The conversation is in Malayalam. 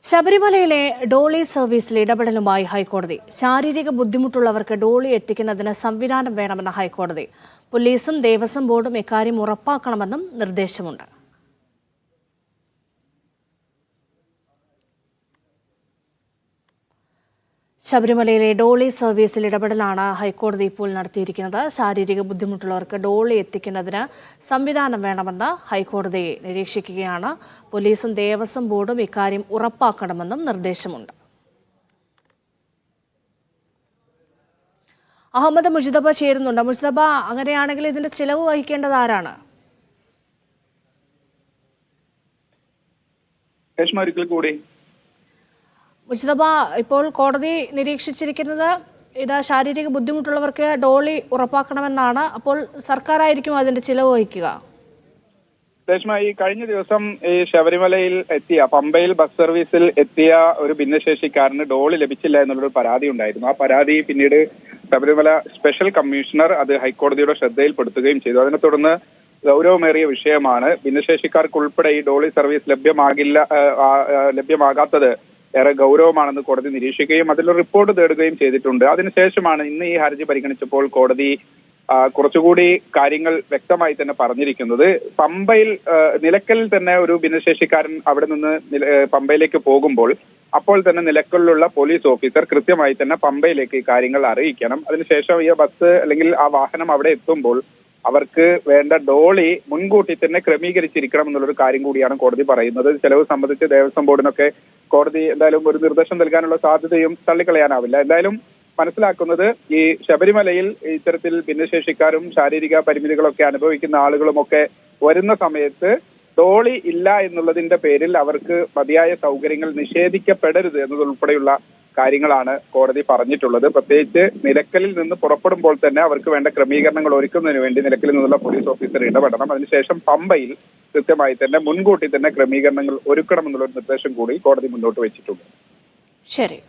ശബരിമലയിലെ ഡോളി സർവീസിൽ ഇടപെടലുമായി ഹൈക്കോടതി. ശാരീരിക ബുദ്ധിമുട്ടുള്ളവർക്ക് ഡോളി എത്തിക്കുന്നതിന് സംവിധാനം വേണമെന്ന ഹൈക്കോടതി. പോലീസും ദേവസ്വം ബോർഡും ഇക്കാര്യം ഉറപ്പാക്കണമെന്നും നിർദ്ദേശമുണ്ട്. ശബരിമലയിലെ ഡോളി സർവീസിൽ ഇടപെടലാണ് ഹൈക്കോടതി ഇപ്പോൾ നടത്തിയിരിക്കുന്നത്. ശാരീരിക ബുദ്ധിമുട്ടുള്ളവർക്ക് ഡോളി എത്തിക്കുന്നതിന് സംവിധാനം വേണമെന്ന് ഹൈക്കോടതി നിരീക്ഷിക്കുകയാണ്. പോലീസും ദേവസ്വം ബോർഡും ഇക്കാര്യം ഉറപ്പാക്കണമെന്നും നിർദ്ദേശമുണ്ട്. അഹമ്മദ് മുജിതബ ചേരുന്നുണ്ട്. മുജിതബ, അങ്ങനെയാണെങ്കിൽ ഇതിന്റെ ചിലവ് വഹിക്കേണ്ടത് ആരാണ്? മുജിതബ, ഇപ്പോൾ കോടതി നിരീക്ഷിച്ചിരിക്കുന്നത് ശാരീരിക ബുദ്ധിമുട്ടുള്ളവർക്ക് ഡോളി ഉറപ്പാക്കണമെന്നാണ്. അപ്പോൾ സർക്കാരായിരിക്കും അതിന്റെ ചിലവ് വഹിക്കുക? രേഷ്മ, ഈ കഴിഞ്ഞ ദിവസം ഈ ശബരിമലയിൽ എത്തിയ പമ്പയിൽ ബസ് സർവീസിൽ എത്തിയ ഒരു ഭിന്നശേഷിക്കാരന് ഡോളി ലഭിച്ചില്ല എന്നുള്ളൊരു പരാതി ഉണ്ടായിരുന്നു. ആ പരാതി പിന്നീട് ശബരിമല സ്പെഷ്യൽ കമ്മീഷണർ അത് ഹൈക്കോടതിയുടെ ശ്രദ്ധയിൽപ്പെടുത്തുകയും ചെയ്തു. അതിനെ തുടർന്ന് ഗൗരവമേറിയ വിഷയമാണ്. ഭിന്നശേഷിക്കാർക്ക് ഉൾപ്പെടെ ഈ ഡോളി സർവീസ് ലഭ്യമാകാത്തത് ഏറെ ഗൗരവമാണെന്ന് കോടതി നിരീക്ഷിക്കുകയും അതിലൊരു റിപ്പോർട്ട് തേടുകയും ചെയ്തിട്ടുണ്ട്. അതിനുശേഷമാണ് ഇന്ന് ഈ ഹർജി പരിഗണിച്ചപ്പോൾ കോടതി കുറച്ചുകൂടി കാര്യങ്ങൾ വ്യക്തമായി തന്നെ പറഞ്ഞിരിക്കുന്നത്. പമ്പയിൽ നിലയ്ക്കലിൽ തന്നെ ഒരു ഭിന്നശേഷിക്കാരൻ അവിടെ നിന്ന് പമ്പയിലേക്ക് പോകുമ്പോൾ അപ്പോൾ തന്നെ നിലയ്ക്കലിലുള്ള പോലീസ് ഓഫീസർ കൃത്യമായി തന്നെ പമ്പയിലേക്ക് ഈ കാര്യങ്ങൾ അറിയിക്കണം. അതിനുശേഷം ഈ ബസ് അല്ലെങ്കിൽ ആ വാഹനം അവിടെ എത്തുമ്പോൾ അവർക്ക് വേണ്ട ഡോളി മുൻകൂട്ടി തന്നെ ക്രമീകരിച്ചിരിക്കണം എന്നുള്ളൊരു കാര്യം കൂടിയാണ് കോടതി പറയുന്നത്. ചെലവ് സംബന്ധിച്ച് ദേവസ്വം ബോർഡിനൊക്കെ കോടതി എന്തായാലും ഒരു നിർദ്ദേശം നൽകാനുള്ള സാധ്യതയും തള്ളിക്കളയാനാവില്ല. എന്തായാലും മനസ്സിലാക്കുന്നത് ഈ ശബരിമലയിൽ ഇത്തരത്തിൽ ഭിന്നശേഷിക്കാരും ശാരീരിക പരിമിതികളൊക്കെ അനുഭവിക്കുന്ന ആളുകളുമൊക്കെ വരുന്ന സമയത്ത് ഡോളി ഇല്ല എന്നുള്ളതിന്റെ പേരിൽ അവർക്ക് മതിയായ സൗകര്യങ്ങൾ നിഷേധിക്കപ്പെടരുത് എന്നതുൾപ്പെടെയുള്ള കാര്യങ്ങളാണ് കോടതി പറഞ്ഞിട്ടുള്ളത്. പ്രത്യേകിച്ച് നിലയ്ക്കലിൽ നിന്ന് പുറപ്പെടുമ്പോൾ തന്നെ അവർക്ക് വേണ്ട ക്രമീകരണങ്ങൾ ഒരുക്കുന്നതിന് വേണ്ടി നിലയ്ക്കലിൽ നിന്നുള്ള പോലീസ് ഓഫീസർ ഇടപെടണം. അതിനുശേഷം പമ്പയിൽ കൃത്യമായി തന്നെ മുൻകൂട്ടി തന്നെ ക്രമീകരണങ്ങൾ ഒരുക്കണം എന്നുള്ള നിർദ്ദേശം കൂടി കോടതി മുന്നോട്ട് വെച്ചിട്ടുണ്ട്. ശരി.